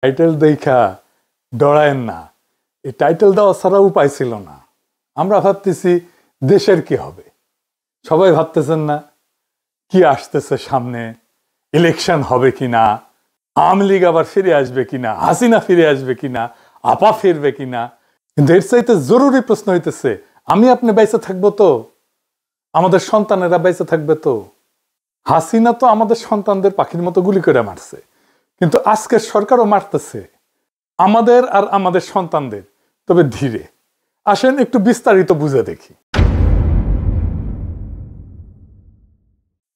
Title দেখা ডরায়েন না, এই টাইটেল দেওয়া ছাড়া উপায় ছিল না। আমরা ভাবতেছি দেশের কি হবে, সবাই ভাবতেছেন না কি আসতেছে সামনে, ইলেকশন হবে কিনা, আওয়ামী লীগ আবার ফিরে আসবে কিনা, হাসিনা ফিরে আসবে কিনা, আপা ফিরবে কিনা। কিন্তু এর চাইতে জরুরি প্রশ্ন হইতেছে, আমি আপনি বেঁচে থাকবো তো, আমাদের সন্তানেরা বেঁচে থাকবে তো? হাসিনা তো আমাদের সন্তানদের পাখির মতো গুলি করে মারছে, কিন্তু আজকের সরকারও মারতেছে আমাদের আর আমাদের সন্তানদের। তবে ধীরে আসেন একটু বিস্তারিত বুঝে দেখি।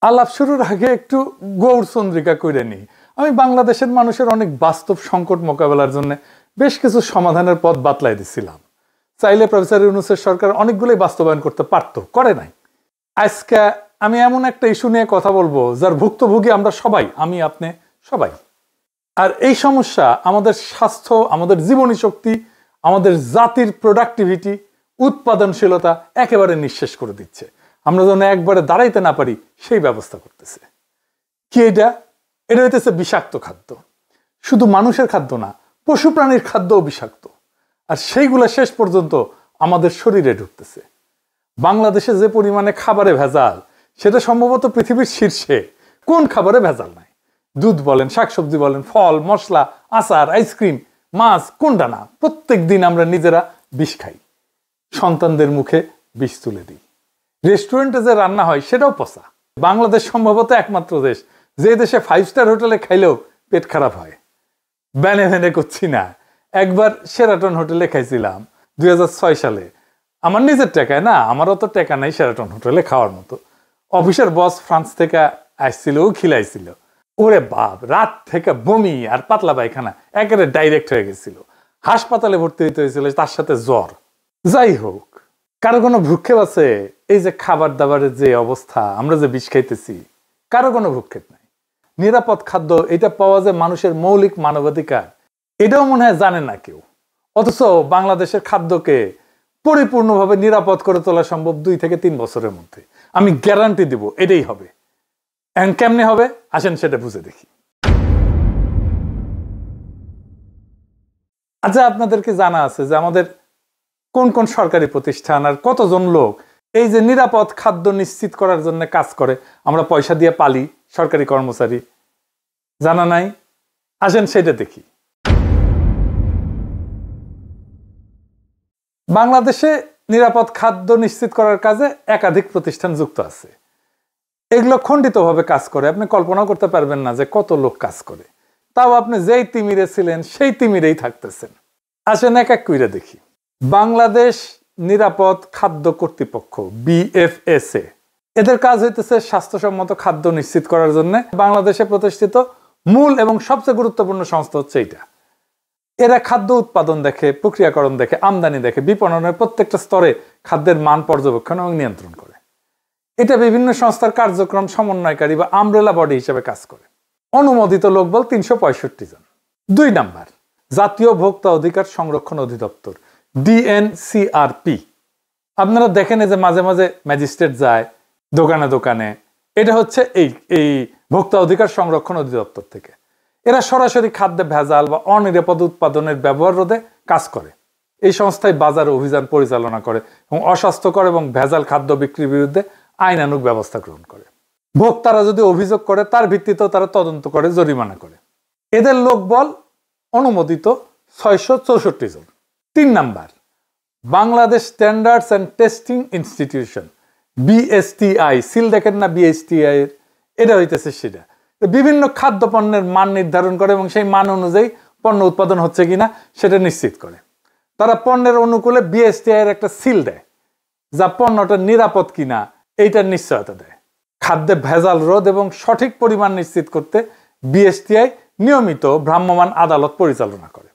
আলাপ শুরুর আগে একটু গৌরচন্দ্রিকা করে নিই। আমি বাংলাদেশের মানুষের অনেক বাস্তব সংকট মোকাবেলার জন্য বেশ কিছু সমাধানের পথ বাতলাই দিছিলাম। চাইলে প্রফেসর ইউনূসের সরকার অনেকগুলোই বাস্তবায়ন করতে পারতো, করে নাই। আজকে আমি এমন একটা ইস্যু নিয়ে কথা বলবো যার ভুক্তভোগী আমরা সবাই, আমি আপনি সবাই। আর এই সমস্যা আমাদের স্বাস্থ্য, আমাদের জীবনী শক্তি, আমাদের জাতির প্রোডাক্টিভিটি, উৎপাদনশীলতা একেবারে নিঃশেষ করে দিচ্ছে। আমরা যেন একবারে দাঁড়াইতে না পারি সেই ব্যবস্থা করতেছে। কি এটা? এটা হইতেছে বিষাক্ত খাদ্য। শুধু মানুষের খাদ্য না, পশু প্রাণীর খাদ্যও বিষাক্ত। আর সেইগুলো শেষ পর্যন্ত আমাদের শরীরে ঢুকতেছে। বাংলাদেশে যে পরিমাণে খাবারে ভেজাল, সেটা সম্ভবত পৃথিবীর শীর্ষে। কোন খাবারে ভেজাল নাই? দুধ বলেন, শাকসবজি বলেন, ফল, মশলা, আচার, আইসক্রিম, মাছ, কোনটা না? প্রত্যেক দিন আমরা নিজেরা বিষ খাই, সন্তানদের মুখে বিষ তুলে দিই। রেস্টুরেন্টে যে রান্না হয় সেটাও পচা। বাংলাদেশ সম্ভবত একমাত্র দেশ যে দেশে 5 স্টার হোটেলে খাইলেও পেট খারাপ হয়। ব্যানে ভ্যানে করছি না। একবার শেরাটন হোটেলে খাইছিলাম 2006 সালে, আমার নিজের টাকায় না, আমারও তো টাকা নাই শেরাটন হোটেলে খাওয়ার মতো। অফিসের বস ফ্রান্স থেকে আসছিল, ও খিলাইছিল। ওরে বাপ, রাত থেকে বমি আর পাতলা পায়খানা একেবারে ডাইরেক্ট হয়ে গেছিল। হাসপাতালে ভর্তি হইতে হয়েছিল, তার সাথে জ্বর। যাই হোক, কারো কোনো ভ্রুক্ষেপ আছে? এই যে খাবার দাবারের যে অবস্থা, আমরা যে বিষ খাইতেছি, কারো কোনো ভ্রুক্ষেপ নাই। নিরাপদ খাদ্য, এটা পাওয়া যায় মানুষের মৌলিক মানবাধিকার, এটাও মনে হয় জানে না কেউ। অথচ বাংলাদেশের খাদ্যকে পরিপূর্ণভাবে নিরাপদ করে তোলা সম্ভব 2 থেকে 3 বছরের মধ্যে। আমি গ্যারান্টি দিব এটাই হবে। এখন কেমনে হবে আসেন সেটা বুঝে দেখি। আচ্ছা, আপনাদেরকে জানা আছে যে আমাদের কোন কোন সরকারি প্রতিষ্ঠান আর কতজন লোক এই যে নিরাপদ খাদ্য নিশ্চিত করার জন্য কাজ করে? আমরা পয়সা দিয়ে পালি সরকারি কর্মচারী, জানা নাই? আসেন সেটা দেখি। বাংলাদেশে নিরাপদ খাদ্য নিশ্চিত করার কাজে একাধিক প্রতিষ্ঠান যুক্ত আছে। এগুলো খণ্ডিতভাবে কাজ করে, আপনি কল্পনা করতে পারবেন না যে কত লোক কাজ করে। তাও আপনি যেই তিমিরে ছিলেন সেই তিমিরেই থাকতেছেন। আসেন এক এক কইরা দেখি। বাংলাদেশ নিরাপদ খাদ্য কর্তৃপক্ষ, BFSA, এদের কাজ হইতেছে স্বাস্থ্যসম্মত খাদ্য নিশ্চিত করার জন্য বাংলাদেশে প্রতিষ্ঠিত মূল এবং সবচেয়ে গুরুত্বপূর্ণ সংস্থা হচ্ছে এইটা। এরা খাদ্য উৎপাদন দেখে, প্রক্রিয়াকরণ দেখে, আমদানি দেখে, বিপণনের প্রত্যেকটা স্তরে খাদ্যের মান পর্যবেক্ষণ এবং নিয়ন্ত্রণ করে। এটা বিভিন্ন সংস্থার কার্যক্রম সমন্বয়কারী বা আমব্রেলা বডি হিসেবে কাজ করে। অনুমোদিত লোকবল 365 জন। 2 নাম্বার, জাতীয় ভোক্তা অধিকার সংরক্ষণ অধিদপ্তর, DNCRP। আপনারা দেখেন যে মাঝে মাঝে ম্যাজিস্ট্রেট যায় দোকানে দোকানে, এটা হচ্ছে এই ভোক্তা অধিকার সংরক্ষণ অধিদপ্তর থেকে। এরা সরাসরি খাদ্যে ভেজাল বা অনিরাপদ উৎপাদনের ব্যবহার রোধে কাজ করে। এই সংস্থায় বাজার অভিযান পরিচালনা করে এবং অস্বাস্থ্যকর এবং ভেজাল খাদ্য বিক্রির বিরুদ্ধে আইনানুগ ব্যবস্থা গ্রহণ করে। ভোক্তারা যদি অভিযোগ করে তার ভিত্তিতেও তারা তদন্ত করে, জরিমানা করে। এদের লোকবল অনুমোদিত 664 জন। 3 number, Bangladesh standards and testing institution, BSTI। Seal দেখেন না BSTI এর, এটা হইতেছে সেটা। বিভিন্ন খাদ্য পণ্যের মান নির্ধারণ করে এবং সেই মান অনুযায়ী পণ্য উৎপাদন হচ্ছে কিনা সেটা নিশ্চিত করে। তারা পণ্যের অনুকূলে BSTI এর একটা সিল দেয়, যা পণ্যটা নিরাপদ কিনা এইটার নিশ্চয়তা দেয়। খাদ্যে ভেজাল রোধ এবং সঠিক পরিমাণ নিশ্চিত করতে BSTI নিয়মিত ভ্রাম্যমাণ আদালত পরিচালনা করে।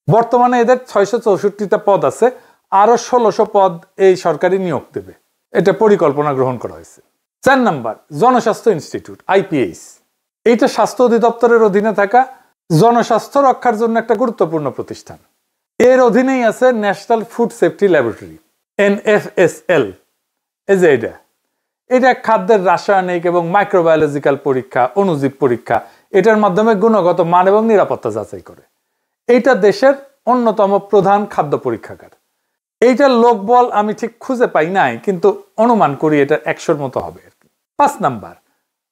বর্তমানে এদের 664টা পদ আছে, আরো 1600 পদ এই সরকারি নিয়োগ দেবে, এটা পরিকল্পনা গ্রহণ করা হয়েছে। 4 নাম্বার, জনস্বাস্থ্য ইনস্টিটিউট, IPH। এইটা স্বাস্থ্য অধিদপ্তরের অধীনে থাকা জনস্বাস্থ্য রক্ষার জন্য একটা গুরুত্বপূর্ণ প্রতিষ্ঠান। এর অধীনেই আছে national food safety laboratory, NFSL। এই যে এটা খাদ্যের রাসায়নিক এবং মাইক্রোবায়োলজিক্যাল পরীক্ষা, অণুজীব পরীক্ষা, এটার মাধ্যমে গুণগত মান এবং নিরাপত্তা যাচাই করে। এইটা দেশের অন্যতম প্রধান খাদ্য পরীক্ষাগার। এইটার লোকবল আমি ঠিক খুঁজে পাই নাই, কিন্তু অনুমান করি এটা 100-র মতো হবে আর কি। 5 নাম্বার,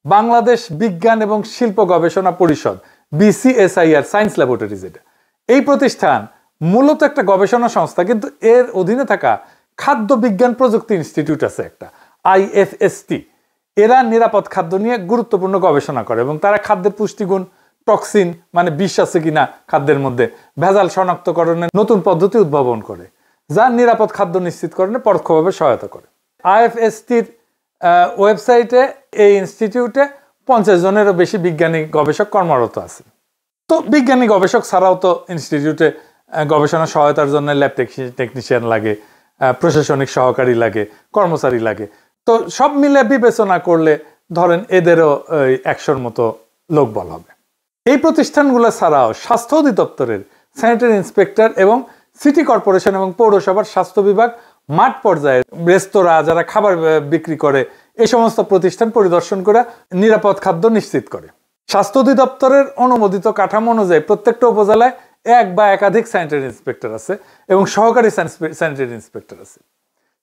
বাংলাদেশ বিজ্ঞান এবং শিল্প গবেষণা পরিষদ, BCSIR, সায়েন্স ল্যাবরেটরিজ। এটা এই প্রতিষ্ঠান মূলত একটা গবেষণা সংস্থা, কিন্তু এর অধীনে থাকা খাদ্য বিজ্ঞান প্রযুক্তি ইনস্টিটিউট আছে একটা, IFST। এরা নিরাপদ খাদ্য নিয়ে গুরুত্বপূর্ণ গবেষণা করে এবং তারা খাদ্যের পুষ্টিগুণ, টক্সিন মানে বিষ আছে কিনা খাদ্যের মধ্যে, ভেজাল শনাক্তকরণের নতুন পদ্ধতি উদ্ভাবন করে, যা নিরাপদ খাদ্য নিশ্চিতকরণে পরোক্ষভাবে সহায়তা করে। IFSTর ওয়েবসাইটে এই ইনস্টিটিউটে 50 জনেরও বেশি বিজ্ঞানী গবেষক কর্মরত আছে। তো বিজ্ঞানী গবেষক ছাড়াও তো ইনস্টিটিউটে গবেষণা সহায়তার জন্য ল্যাব টেকনিশিয়ান লাগে, প্রশাসনিক সহকারী লাগে, কর্মচারী লাগে। তো সব মিলে বিবেচনা করলে ধরেন এদেরও 100-র মতো লোকবল হবে। এই প্রতিষ্ঠানগুলো ছাড়াও স্বাস্থ্য অধিদপ্তরের স্যানিটারি ইন্সপেক্টর এবং সিটি কর্পোরেশন এবং পৌরসভার স্বাস্থ্য বিভাগ মাঠ পর্যায়ে রেস্তোরাঁ যারা খাবার বিক্রি করে এই সমস্ত প্রতিষ্ঠান পরিদর্শন করে নিরাপদ খাদ্য নিশ্চিত করে। স্বাস্থ্য অধিদপ্তরের অনুমোদিত কাঠামো অনুযায়ী প্রত্যেকটা উপজেলায় 1 বা একাধিক স্যানিটারি ইন্সপেক্টর আছে এবং সহকারী স্যানিটারি ইন্সপেক্টর আছে।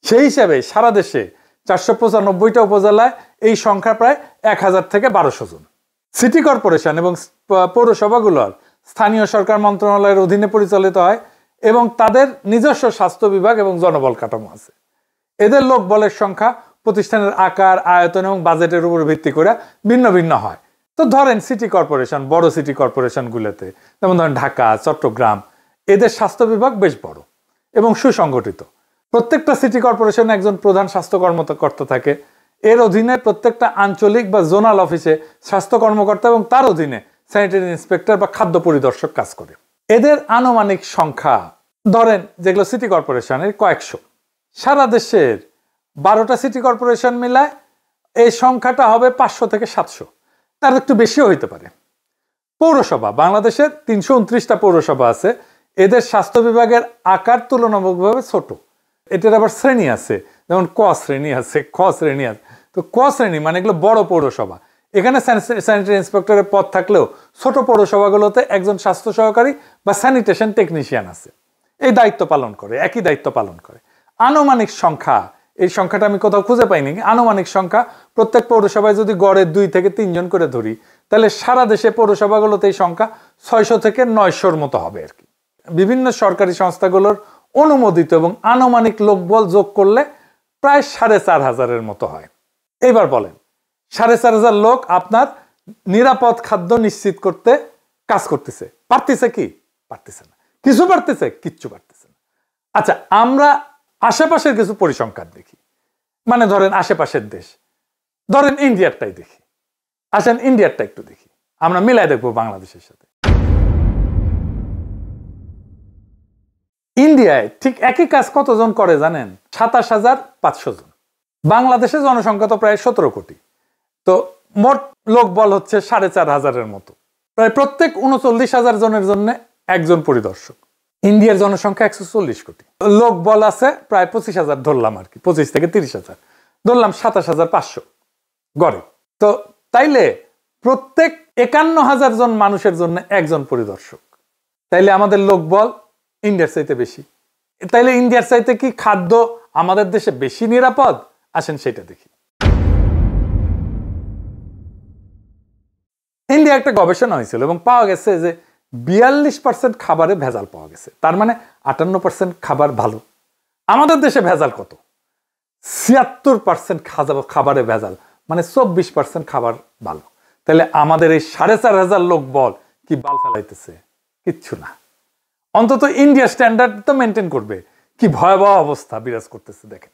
সেই হিসাবে সারা দেশে 495টা উপজেলায় এই সংখ্যা প্রায় 1000 থেকে 1200 জন। সিটি কর্পোরেশন এবং পৌরসভাগুলোর স্থানীয় সরকার মন্ত্রণালয়ের অধীনে পরিচালিত হয় এবং তাদের নিজস্ব স্বাস্থ্য বিভাগ এবং জনবল কাঠামো আছে। এদের লোকবলের সংখ্যা প্রতিষ্ঠানের আকার, আয়তন এবং বাজেটের উপর ভিত্তি করে ভিন্ন ভিন্ন হয়। তো ধরেন সিটি কর্পোরেশন, বড় সিটি কর্পোরেশনগুলোতে যেমন ধরেন ঢাকা, চট্টগ্রাম, এদের স্বাস্থ্য বিভাগ বেশ বড় এবং সুসংগঠিত। প্রত্যেকটা সিটি কর্পোরেশনে একজন প্রধান স্বাস্থ্য কর্মকর্তা থাকে। এর অধীনে প্রত্যেকটা আঞ্চলিক বা জোনাল অফিসে স্বাস্থ্য কর্মকর্তা এবং তার অধীনে স্যানিটারি ইন্সপেক্টর বা খাদ্য পরিদর্শক কাজ করে। এদের আনুমানিক সংখ্যা ধরেন যেগুলো সিটি কর্পোরেশনের কয়েকশো। সারা দেশের 12টা সিটি কর্পোরেশন মিলায় এই সংখ্যাটা হবে 500 থেকে 700, তার একটু বেশিও হইতে পারে। পৌরসভা, বাংলাদেশের 329টা পৌরসভা আছে। এদের স্বাস্থ্য বিভাগের আকার তুলনামূলকভাবে ছোট। এটার আবার শ্রেণী আছে, যেমন ক শ্রেণী আছে, খ শ্রেণী আছে। তো ক শ্রেণী মানে এগুলো বড় পৌরসভা। এখানে স্যানিটারি ইন্সপেক্টরের পদ থাকলেও ছোট পৌরসভাগুলোতে একজন স্বাস্থ্য সহকারী বা স্যানিটেশন টেকনিশিয়ান আছে, এই দায়িত্ব পালন করে, একই দায়িত্ব পালন করে। আনুমানিক সংখ্যা, এই সংখ্যাটা আমি কোথাও খুঁজে পাইনি, আনুমানিক সংখ্যা প্রত্যেক পৌরসভায় যদি গড়ে 2 থেকে 3 জন করে ধরি, তাহলে সারা দেশে পৌরসভাগুলোতে এই সংখ্যা 600 থেকে 900-র মতো হবে আর কি। বিভিন্ন সরকারি সংস্থাগুলোর অনুমোদিত এবং আনুমানিক লোকবল যোগ করলে প্রায় 4500-এর মতো হয়। এইবার বলেন 4500 লোক আপনার নিরাপদ খাদ্য নিশ্চিত করতে কাজ করতেছে, পারতেছে কি? পারতেছে না। কিছু পারতেছে? কিচ্ছু পারতেছে না। আচ্ছা, আমরা আশেপাশের কিছু পরিসংখ্যান দেখি, মানে ধরেন আশেপাশের দেশ, ধরেন ইন্ডিয়ারটাই দেখি। আসেন ইন্ডিয়ারটা একটু দেখি, আমরা মিলাই দেখবো বাংলাদেশের সাথে। ইন্ডিয়ায় ঠিক একই কাজ কতজন করে জানেন? 27500 জন। বাংলাদেশের জনসংখ্যা তো প্রায় 17 কোটি। তো মোট লোক বল হচ্ছে 4500-এর মতো। প্রায় প্রত্যেক 39,000 জনের জন্য একজন পরিদর্শক। ইন্ডিয়ার জনসংখ্যা 140 কোটি। লোক বল আছে প্রায় 25,000 ধরলাম আর কি, 25 থেকে 30,000 ধরলাম, 27,500 গড়ে। তো তাইলে প্রত্যেক 51,000 জন মানুষের জন্য একজন পরিদর্শক। তাইলে আমাদের লোক বল ইন্ডিয়ার চাইতে বেশি। তাইলে ইন্ডিয়ার চাইতে কি খাদ্য আমাদের দেশে বেশি নিরাপদ? আসেন সেটা দেখি। ইন্ডিয়া একটা গবেষণা হয়েছিল এবং পাওয়া গেছে যে 42% খাবারে ভেজাল পাওয়া গেছে। তার মানে 58% খাবার ভালো। আমাদের দেশে ভেজাল কত? 76% খাবারে ভেজাল, মানে 24% খাবার ভালো। তাহলে আমাদের এই 4500 লোক বল কি বাল ফেলাইতেছে? কিচ্ছু না। অন্তত ইন্ডিয়া স্ট্যান্ডার্ড তো মেনটেন করবে। কি ভয়াবহ অবস্থা বিরাজ করতেছে দেখেন।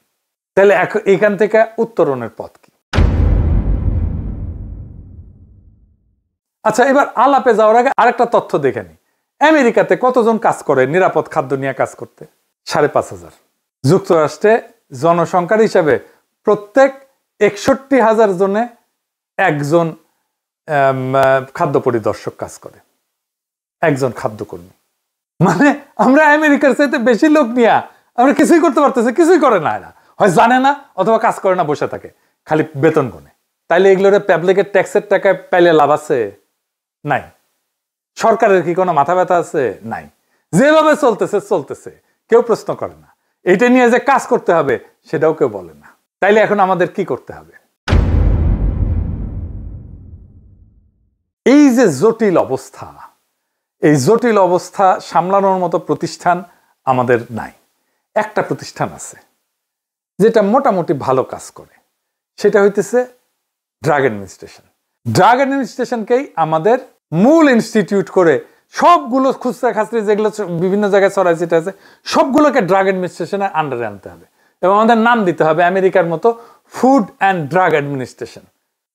তাহলে এখান থেকে উত্তরণের পথ কি? আচ্ছা, এবার আলাপে যাওয়ার আগে আরেকটা তথ্য দেখে নি। আমেরিকাতে কতজন কাজ করে নিরাপদ খাদ্য নিয়ে কাজ করতে? 5,500। যুক্তরাষ্ট্রে জনসংখ্যার হিসাবে প্রত্যেক 61,000 জনে একজন খাদ্য পরিদর্শক কাজ করে, একজন খাদ্যকর্মী। মানে আমরা আমেরিকার চাইতে বেশি লোক নিয়ে আমরা কিছুই করতে পারতেছি, কিছুই করে না। এরা হয় জানে না অথবা কাজ করে না, বসে থাকে, খালি বেতন গুনে। তাইলে এগুলোর পাবলিকের ট্যাক্সের টাকায় পাইলে লাভ আছে? নাই। সরকারের কি কোনো মাথা ব্যথা আছে? নাই। যেভাবে চলতেছে, কেউ প্রশ্ন করে না। এটা নিয়ে যে কাজ করতে হবে সেটাও কেউ বলে না। তাইলে এখন আমাদের কি করতে হবে? এই যে জটিল অবস্থা, এই জটিল অবস্থা সামলানোর মতো প্রতিষ্ঠান আমাদের নাই। একটা প্রতিষ্ঠান আছে যেটা মোটামুটি ভালো কাজ করে, সেটা হইতেছে ড্রাগ অ্যাডমিনিস্ট্রেশন। ড্রাগ অ্যাডমিনিস্ট্রেশনকেই আমাদের মূল ইনস্টিটিউট করে সবগুলো খুচরা খাচরি যেগুলো বিভিন্ন জায়গায় ছড়াই ছিটে আছে সবগুলোকে ড্রাগ অ্যাডমিনিস্ট্রেশনের আন্ডারে আনতে হবে এবং আমাদের নাম দিতে হবে আমেরিকার মতো ফুড অ্যান্ড ড্রাগ অ্যাডমিনিস্ট্রেশন।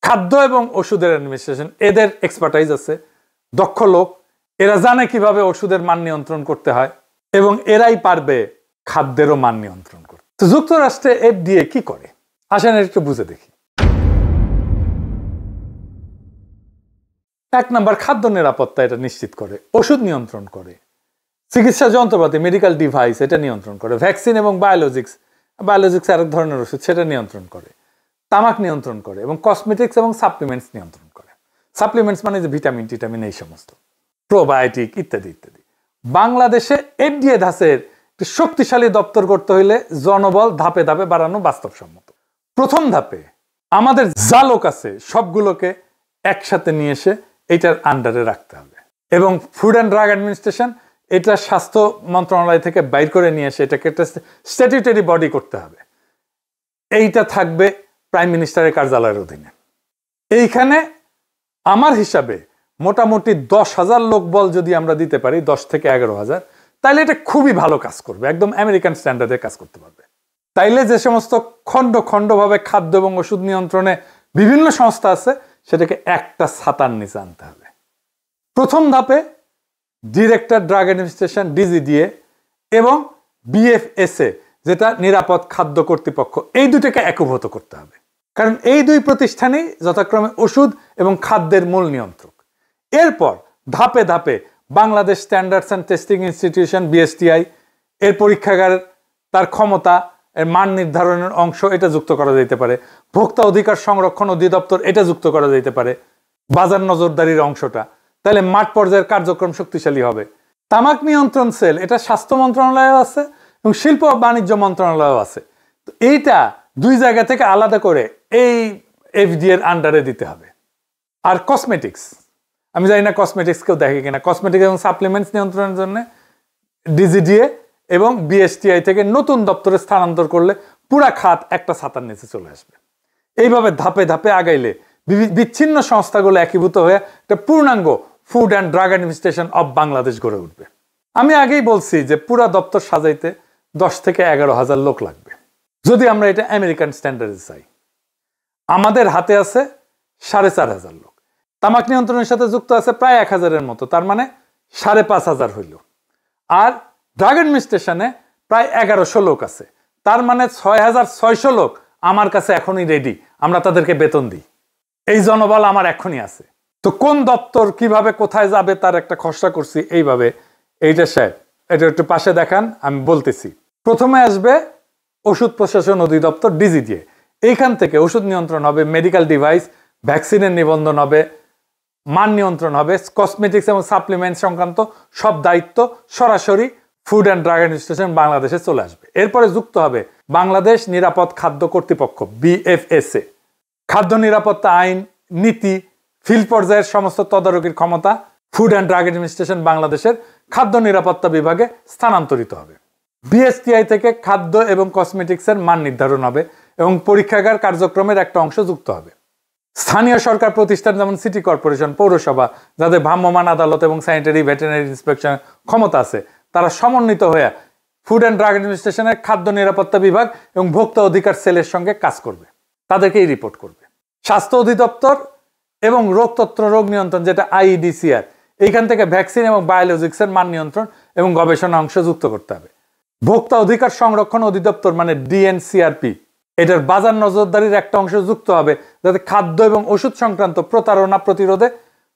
খাদ্য এবং ওষুধের অ্যাডমিনিস্ট্রেশন, এদের এক্সপার্টাইজ আছে, দক্ষ লোক, এরা জানে কিভাবে ওষুধের মান নিয়ন্ত্রণ করতে হয় এবং এরাই পারবে খাদ্যেরও মান নিয়ন্ত্রণ করতে। তো যুক্তরাষ্ট্রে FDA কি করে আসেন একটু বুঝে দেখি। 1 নাম্বার, খাদ্য নিরাপত্তা এটা নিশ্চিত করে, ওষুধ নিয়ন্ত্রণ করে, চিকিৎসা যন্ত্রপাতি মেডিকেল ডিভাইস এটা নিয়ন্ত্রণ করে, ভ্যাকসিন এবং বায়োলজিক্স আরেক ধরনের ওষুধ সেটা নিয়ন্ত্রণ করে, তামাক নিয়ন্ত্রণ করে এবং কসমেটিক্স এবং সাপ্লিমেন্টস নিয়ন্ত্রণ করে। সাপ্লিমেন্টস মানে যে ভিটামিন টিটামিন এই সমস্ত, প্রোবায়োটিক ইত্যাদি ইত্যাদি। বাংলাদেশে FDA ধাঁচের শক্তিশালী দপ্তর করতে হইলে জনবল ধাপে ধাপে বাড়ানো বাস্তবসম্মত। প্রথম ধাপে আমাদের যা লোক আছে সবগুলোকে একসাথে নিয়ে এসে এইটার আন্ডারে রাখতে হবে এবং ফুড অ্যান্ড ড্রাগ অ্যাডমিনিস্ট্রেশন এটা স্বাস্থ্য মন্ত্রণালয় থেকে বাইর করে নিয়ে এসে এটাকে একটা স্ট্যাটিউটরি বডি করতে হবে। এইটা থাকবে প্রাইম মিনিস্টারের কার্যালয়ের অধীনে। এইখানে আমার হিসাবে মোটামুটি 10,000 লোক বল যদি আমরা দিতে পারি, 10 থেকে 11,000, তাইলে এটা খুবই ভালো কাজ করবে, একদম আমেরিকান স্ট্যান্ডার্ডে কাজ করতে পারবে। তাইলে যে সমস্ত খণ্ডভাবে খাদ্য এবং ওষুধ নিয়ন্ত্রণে বিভিন্ন সংস্থা আছে সেটাকে একটা ছাতার নিচে আনতে হবে। প্রথম ধাপে ডিরেক্টর ড্রাগ অ্যাডমিনিস্ট্রেশন DGDA এবং BFSA যেটা নিরাপদ খাদ্য কর্তৃপক্ষ, এই দুটোকে একীভূত করতে হবে, কারণ এই দুই প্রতিষ্ঠানই যথাক্রমে ওষুধ এবং খাদ্যের মূল নিয়ন্ত্রক। এরপর ধাপে ধাপে Bangladesh standards and testing institution BSTI এর পরীক্ষাগার, তার ক্ষমতা, এর মান নির্ধারণের অংশ এটা যুক্ত করা যেতে পারে, ভোক্তা অধিকার সংরক্ষণ অধিদপ্তর এটা যুক্ত করা যেতে পারে, বাজার নজরদারির অংশটা, তাহলে মাঠ পর্যায়ের কার্যক্রম শক্তিশালী হবে। তামাক নিয়ন্ত্রণ সেল এটা স্বাস্থ্য মন্ত্রণালয়েও আছে এবং শিল্প ও বাণিজ্য মন্ত্রণালয়েও আছে। তো এইটা দুই জায়গা থেকে আলাদা করে এই FDA এর আন্ডারে দিতে হবে। আর কসমেটিক্স, আমি জানি না কসমেটিক্স কেউ দেখে কিনা, কসমেটিক্স এবং সাপ্লিমেন্টস নিয়ন্ত্রণের জন্য DGDA এবং BSTI থেকে নতুন দপ্তরে স্থানান্তর করলে পুরা খাত একটা ছাতার নিচে চলে আসবে। এইভাবে ধাপে ধাপে আগাইলে বিচ্ছিন্ন সংস্থাগুলো একীভূত হয়ে একটা পূর্ণাঙ্গ food and drug administration of Bangladesh গড়ে উঠবে। আমি আগেই বলছি যে পুরা দপ্তর সাজাইতে 10 থেকে 11,000 লোক লাগবে যদি আমরা এটা আমেরিকান স্ট্যান্ডার্ডে চাই। আমাদের হাতে আছে 4,500 লোক, তামাক নিয়ন্ত্রণের সাথে যুক্ত আছে প্রায় 1,000-এর মতো, তার মানে 5,500 হইল। আর ড্রাগ অ্যাডমিনিস্ট্রেশনে প্রায় 1100 লোক আছে, তার মানে 6,600 লোক আমার কাছে এখনই রেডি, আমরা তাদেরকে বেতন দিই। এই জনবল আমার এখনই আছে। তো কোন দপ্তর কিভাবে কোথায় যাবে তার একটা খসড়া করছি এইভাবে। এইটা সাহেব এটা একটু পাশে দেখান, আমি বলতেছি। প্রথমে আসবে ওষুধ প্রশাসন অধিদপ্তর DGDA, এইখান থেকে ওষুধ নিয়ন্ত্রণ হবে, মেডিকেল ডিভাইস ভ্যাকসিনের নিবন্ধন হবে, মান নিয়ন্ত্রণ হবে, কসমেটিক্স এবং সাপ্লিমেন্ট সংক্রান্ত সব দায়িত্ব সরাসরি ফুড অ্যান্ড ড্রাগ অ্যাডমিনিস্ট্রেশন বাংলাদেশে চলে আসবে। এরপরে যুক্ত হবে বাংলাদেশ নিরাপদ খাদ্য কর্তৃপক্ষ BFSA, খাদ্য নিরাপত্তা আইন নীতি ফিল্ড পর্যায়ের সমস্ত তদারকির ক্ষমতা ফুড অ্যান্ড ড্রাগ অ্যাডমিনিস্ট্রেশন বাংলাদেশের খাদ্য নিরাপত্তা বিভাগে স্থানান্তরিত হবে। BSTI থেকে খাদ্য এবং কসমেটিক্সের মান নির্ধারণ হবে এবং পরীক্ষাগার কার্যক্রমের একটা অংশ যুক্ত হবে। স্থানীয় সরকার প্রতিষ্ঠান যেমন সিটি কর্পোরেশন, পৌরসভা, যাদের ভ্রাম্যমাণ আদালত এবং স্যানিটারি ভেটেরিনারি ইন্সপেকশনের ক্ষমতা আছে, তারা সমন্বিত হয়ে ফুড অ্যান্ড ড্রাগ অ্যাডমিনিস্ট্রেশনের খাদ্য নিরাপত্তা বিভাগ এবং ভোক্তা অধিকার সেলের সঙ্গে কাজ করবে, তাদেরকেই রিপোর্ট করবে। স্বাস্থ্য অধিদপ্তর এবং রোগ নিয়ন্ত্রণ যেটা IEDCR, এইখান থেকে ভ্যাকসিন এবং বায়োলজিক্সের মান নিয়ন্ত্রণ এবং গবেষণা অংশ যুক্ত করতে হবে। ভোক্তা অধিকার সংরক্ষণ অধিদপ্তর মানে DNCRP, এটার বাজার নজরদারির একটা অংশ যুক্ত হবে যাতে খাদ্য এবং ওষুধ সংক্রান্ত প্রতারণা প্রতিরোধে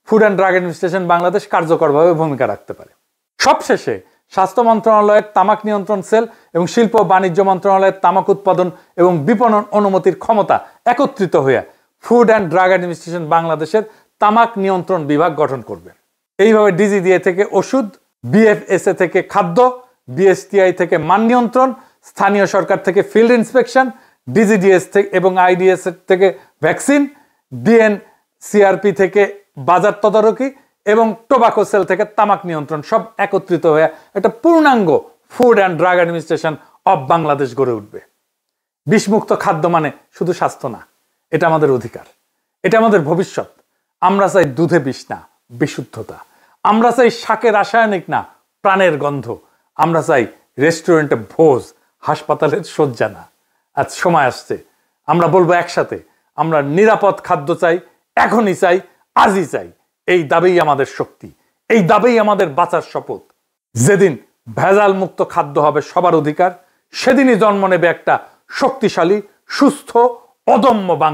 food and drug administration Bangladesh কার্যকরভাবে ভূমিকা রাখতে পারে। সবশেষে স্বাস্থ্য মন্ত্রণালয়ের তামাক নিয়ন্ত্রণ সেল এবং শিল্প ও বাণিজ্য মন্ত্রণালয়ের তামাক উৎপাদন এবং বিপণন অনুমতির ক্ষমতা একত্রিত হয়ে ফুড অ্যান্ড ড্রাগ অ্যাডমিনিস্ট্রেশন বাংলাদেশের তামাক নিয়ন্ত্রণ বিভাগ গঠন করবে। এইভাবে ডিজিডিএ থেকে ওষুধ, বিএফএসএ থেকে খাদ্য, বিএসটিআই থেকে মান নিয়ন্ত্রণ, স্থানীয় সরকার থেকে ফিল্ড ইন্সপেকশন, ডিজিডিএস থেকে এবং আইডিএস থেকে ভ্যাকসিন, ডিএনসিআরপি থেকে বাজার তদারকি এবং টোবাকো সেল থেকে তামাক নিয়ন্ত্রণ সব একত্রিত হয়ে একটা পূর্ণাঙ্গ food and drug administration of Bangladesh গড়ে উঠবে। বিষমুক্ত খাদ্য মানে শুধু স্বাস্থ্য না, এটা আমাদের অধিকার, এটা আমাদের ভবিষ্যৎ। আমরা চাই দুধে বিষ না, বিশুদ্ধতা। আমরা চাই শাকে রাসায়নিক না, প্রাণের গন্ধ। আমরা চাই রেস্টুরেন্টে ভোজ, হাসপাতালের শয্যা না। আজ সময় আসছে আমরা বলবো একসাথে, আমরা নিরাপদ খাদ্য চাই, এখনই চাই, আজই চাই। এই দাবিই আমাদের শক্তি, এই দাবিই আমাদের বাঁচার শপথ। যেদিন ভেজাল মুক্ত খাদ্য হবে সবার অধিকার, সেদিনই জন্ম নেবে একটা শক্তিশালী, সুস্থ, অদম্য বাংলা।